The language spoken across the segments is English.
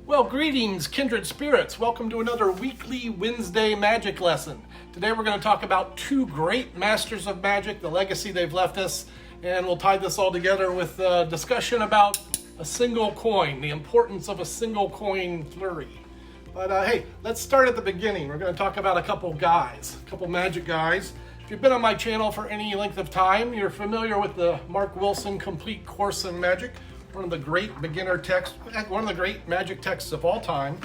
Well, greetings, kindred spirits. Welcome to another weekly Wednesday magic lesson. Today we're going to talk about two great masters of magic, the legacy they've left us, and we'll tie this all together with a discussion about a single coin, the importance of a single coin flurry. But hey, let's start at the beginning. We're going to talk about a couple magic guys. If you've been on my channel for any length of time, you're familiar with the Mark Wilson Complete Course in Magic, one of the great beginner texts, one of the great magic texts of all time,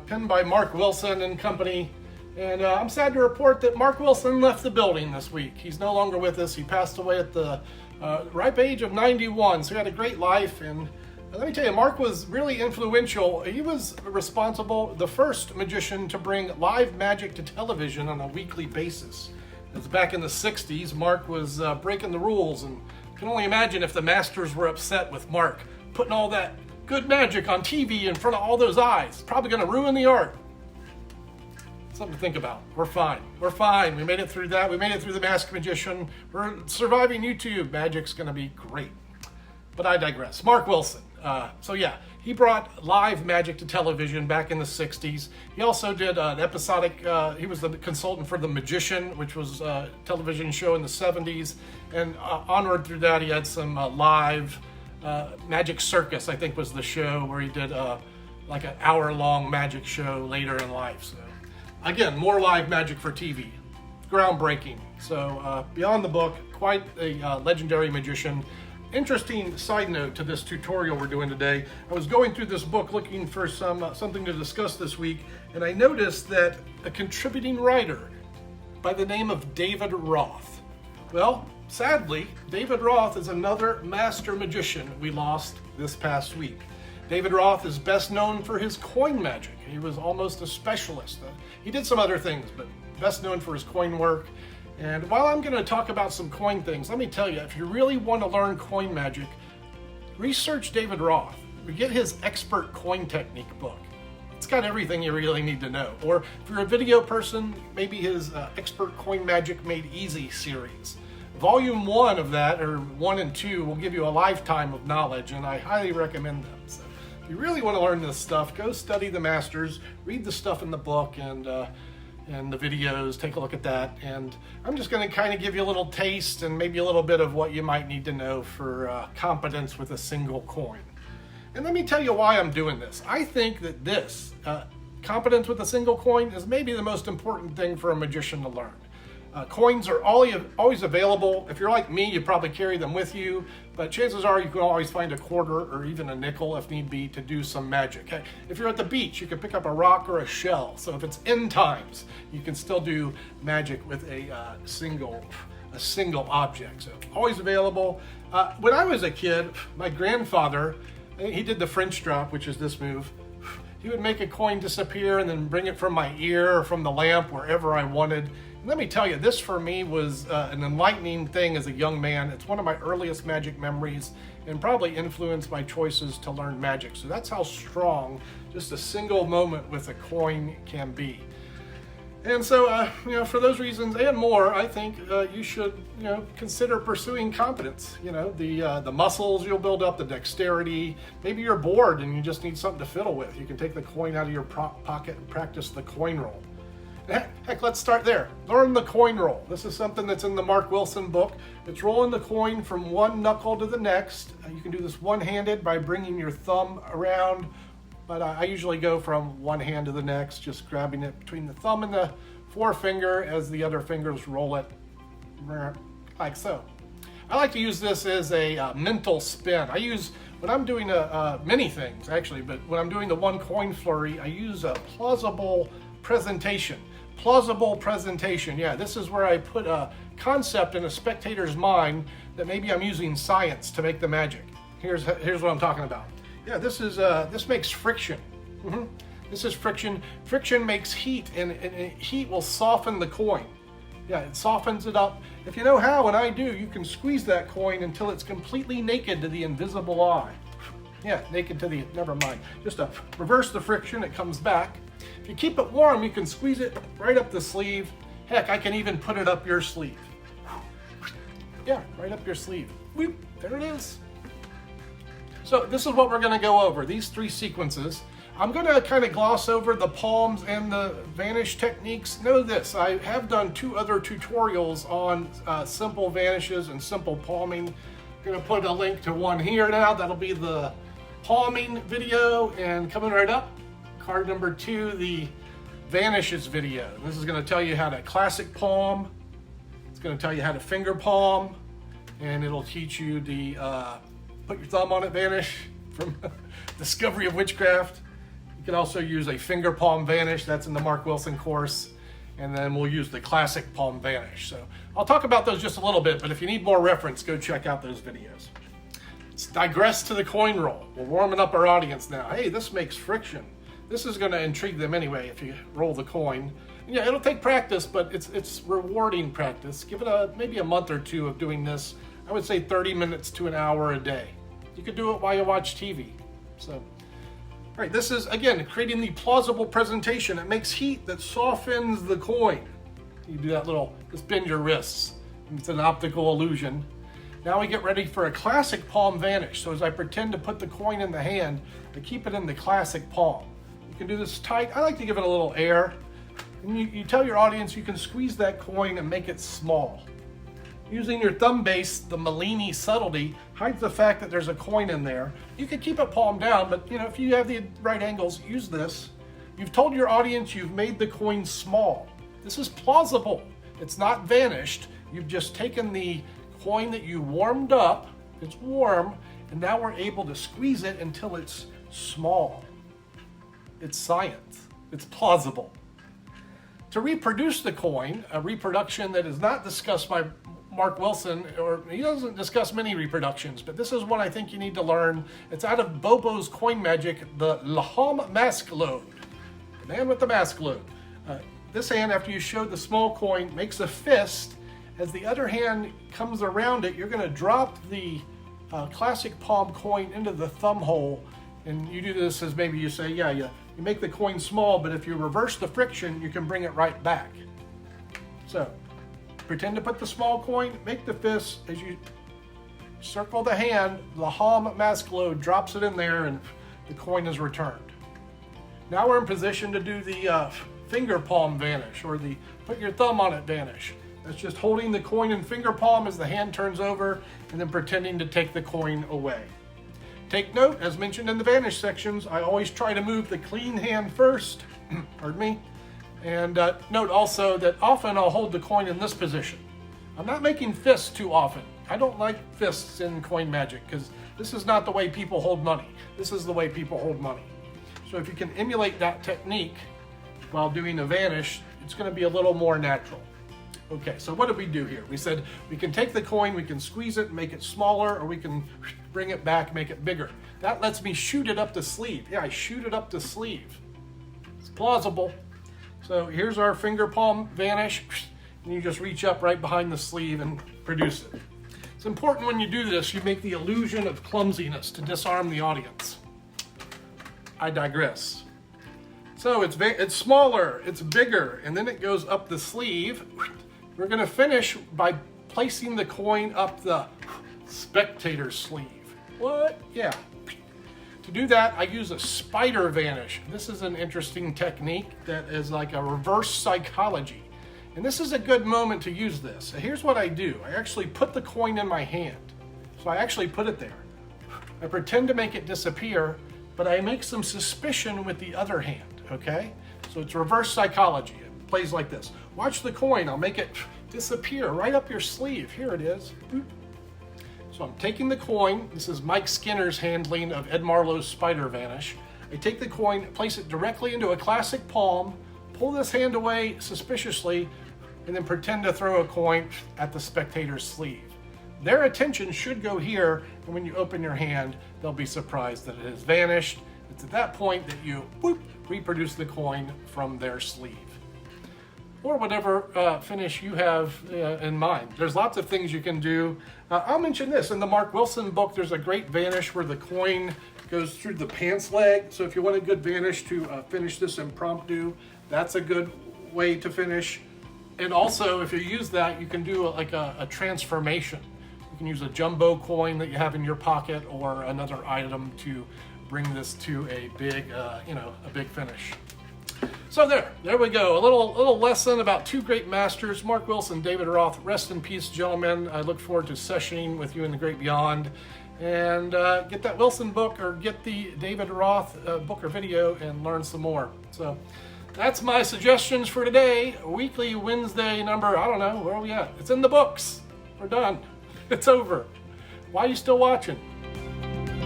penned by Mark Wilson and company. And I'm sad to report that Mark Wilson left the building this week. He's no longer with us. He passed away at the ripe age of 91, so he had a great life. And let me tell you, Mark was really influential. He was responsible, the first magician to bring live magic to television on a weekly basis. It was back in the 60s. Mark was breaking the rules, and can only imagine if the masters were upset with Mark putting all that good magic on TV in front of all those eyes. Probably going to ruin the art. Something to think about. We're fine. We're fine. We made it through that. We made it through the Masked Magician. We're surviving YouTube. Magic's going to be great. But I digress. Mark Wilson. So yeah, he brought live magic to television back in the 60s. He also did an episodic, he was the consultant for The Magician, which was a television show in the 70s. And onward through that, he had some live Magic Circus, I think was the show where he did like an hour-long magic show later in life. So again, more live magic for TV. Groundbreaking. So beyond the book, quite a legendary magician. Interesting side note to this tutorial we're doing today. I was going through this book looking for something to discuss this week, and I noticed that a contributing writer by the name of David Roth. Well, sadly, David Roth is another master magician we lost this past week. David Roth is best known for his coin magic. He was almost a specialist. He did some other things, but best known for his coin work. And while I'm going to talk about some coin things, let me tell you, if you really want to learn coin magic, research David Roth. Get his Expert Coin Technique book. It's got everything you really need to know. Or if you're a video person, maybe his Expert Coin Magic Made Easy series. Volume 1 of that, or 1 and 2, will give you a lifetime of knowledge, and I highly recommend them. So if you really want to learn this stuff, go study the masters, read the stuff in the book, and the videos, take a look at that. And I'm just going to kind of give you a little taste and maybe a little bit of what you might need to know for competence with a single coin. And let me tell you why I'm doing this. I think that this, competence with a single coin, is maybe the most important thing for a magician to learn. Coins are always available. If you're like me, you probably carry them with you, but chances are you can always find a quarter or even a nickel if need be to do some magic. If you're at the beach, you can pick up a rock or a shell. So if it's end times, you can still do magic with a single object. So always available. When I was a kid, my grandfather, he did the French drop, which is this move. He would make a coin disappear and then bring it from my ear or from the lamp wherever I wanted. Let me tell you, this for me was an enlightening thing as a young man. It's one of my earliest magic memories and probably influenced my choices to learn magic. So that's how strong just a single moment with a coin can be. And so, for those reasons and more, I think you should, consider pursuing competence. The muscles you'll build up, the dexterity. Maybe you're bored and you just need something to fiddle with. You can take the coin out of your pocket and practice the coin roll. Heck, let's start there. Learn the coin roll. This is something that's in the Mark Wilson book. It's rolling the coin from one knuckle to the next. You can do this one-handed by bringing your thumb around, but I usually go from one hand to the next, just grabbing it between the thumb and the forefinger as the other fingers roll it like so. I like to use this as a mental spin. When I'm doing many things actually, but when I'm doing the one coin flurry, I use a Plausible Presentation. Plausible Presentation. Yeah, this is where I put a concept in a spectator's mind that maybe I'm using science to make the magic. Here's what I'm talking about. Yeah, this makes friction. This is friction. Friction makes heat, and heat will soften the coin. Yeah, it softens it up. If you know how, and I do, you can squeeze that coin until it's completely naked to the invisible eye. Yeah, naked to the, never mind. Just to reverse the friction, it comes back. If you keep it warm, you can squeeze it right up the sleeve. Heck, I can even put it up your sleeve. Yeah, right up your sleeve. Whoop, there it is. So this is what we're going to go over, these three sequences. I'm going to kind of gloss over the palms and the vanish techniques. Know this, I have done 2 other tutorials on simple vanishes and simple palming. I'm going to put a link to one here now. That'll be the palming video, and coming right up, card number 2, the vanishes video. This is going to tell you how to classic palm. It's going to tell you how to finger palm, and it'll teach you the put your thumb on it vanish from Discovery of Witchcraft. You can also use a finger palm vanish. That's in the Mark Wilson course. And then we'll use the classic palm vanish. So I'll talk about those just a little bit, but if you need more reference, go check out those videos. Let's digress to the coin roll. We're warming up our audience now. Hey, this makes friction. This is going to intrigue them anyway if you roll the coin. Yeah, it'll take practice, but it's rewarding practice. Give it maybe a month or 2 of doing this. I would say 30 minutes to an hour a day. You could do it while you watch TV. So, all right, this is, again, creating the plausible presentation. It makes heat that softens the coin. You do that little, just bend your wrists. It's an optical illusion. Now we get ready for a classic palm vanish. So as I pretend to put the coin in the hand, I keep it in the classic palm. You can do this tight. I like to give it a little air. And you tell your audience you can squeeze that coin and make it small. Using your thumb base, the Mellini subtlety hides the fact that there's a coin in there. You can keep it palm down, but if you have the right angles, use this. You've told your audience you've made the coin small. This is plausible. It's not vanished. You've just taken the coin that you warmed up, it's warm, and now we're able to squeeze it until it's small. It's science. It's plausible. To reproduce the coin, a reproduction that is not discussed by Mark Wilson, or he doesn't discuss many reproductions, but this is one I think you need to learn. It's out of Bobo's Coin Magic, the Laham Mask Load. The man with the mask load. This hand, after you showed the small coin, makes a fist. As the other hand comes around it, you're going to drop the classic palm coin into the thumb hole. And you do this as maybe you say, you make the coin small, but if you reverse the friction, you can bring it right back. So, pretend to put the small coin, make the fist. As you circle the hand, Laham Mask Load drops it in there and the coin is returned. Now we're in position to do the finger palm vanish, or the put your thumb on it vanish. That's just holding the coin in finger palm as the hand turns over and then pretending to take the coin away. Take note, as mentioned in the vanish sections, I always try to move the clean hand first, pardon me, and note also that often I'll hold the coin in this position. I'm not making fists too often. I don't like fists in coin magic because this is not the way people hold money. This is the way people hold money. So if you can emulate that technique while doing a vanish, it's going to be a little more natural. Okay, so what did we do here? We said we can take the coin, we can squeeze it, make it smaller, or we can bring it back, make it bigger. That lets me shoot it up the sleeve. Yeah, I shoot it up the sleeve. It's plausible. So here's our finger palm vanish, and you just reach up right behind the sleeve and produce it. It's important when you do this, you make the illusion of clumsiness to disarm the audience. I digress. So it's smaller, it's bigger, and then it goes up the sleeve. We're going to finish by placing the coin up the spectator sleeve. What? Yeah. To do that, I use a spider vanish. This is an interesting technique that is like a reverse psychology. And this is a good moment to use this. So here's what I do. I actually put the coin in my hand. So I actually put it there. I pretend to make it disappear, but I make some suspicion with the other hand, okay? So it's reverse psychology. It plays like this. Watch the coin. I'll make it disappear right up your sleeve. Here it is. Boop. So I'm taking the coin. This is Mike Skinner's handling of Ed Marlowe's Spider Vanish. I take the coin, place it directly into a classic palm, pull this hand away suspiciously, and then pretend to throw a coin at the spectator's sleeve. Their attention should go here, and when you open your hand, they'll be surprised that it has vanished. It's at that point that you reproduce the coin from their sleeve. Or whatever finish you have in mind. There's lots of things you can do. I'll mention this. In the Mark Wilson book, there's a great vanish where the coin goes through the pants leg. So if you want a good vanish to finish this impromptu, that's a good way to finish. And also, if you use that, you can do a transformation. You can use a jumbo coin that you have in your pocket or another item to bring this to a big, a big finish. So there we go. A little lesson about two great masters, Mark Wilson, David Roth. Rest in peace, gentlemen. I look forward to sessioning with you in the great beyond. And get that Wilson book or get the David Roth book or video and learn some more. So that's my suggestions for today. Weekly Wednesday number, I don't know, where are we at? It's in the books. We're done. It's over. Why are you still watching?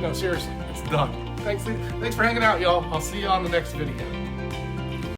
No, seriously, it's done. Thanks for hanging out, y'all. I'll see you on the next video.